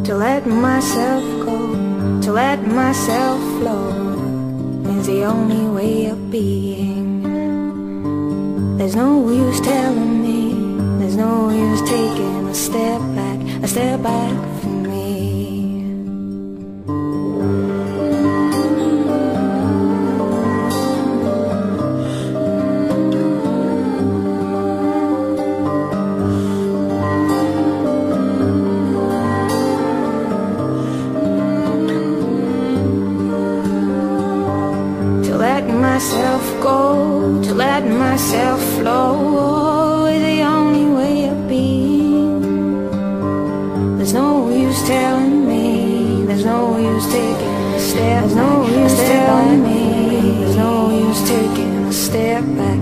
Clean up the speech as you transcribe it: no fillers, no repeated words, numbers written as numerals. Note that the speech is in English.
To let myself go, to let myself flow is the only way of being. There's no use telling me, there's no use taking a step back from me. To let myself go, to let myself flow is the only way of being. There's no use telling me, there's no use taking a step, there's no use telling me, there's no use taking a step back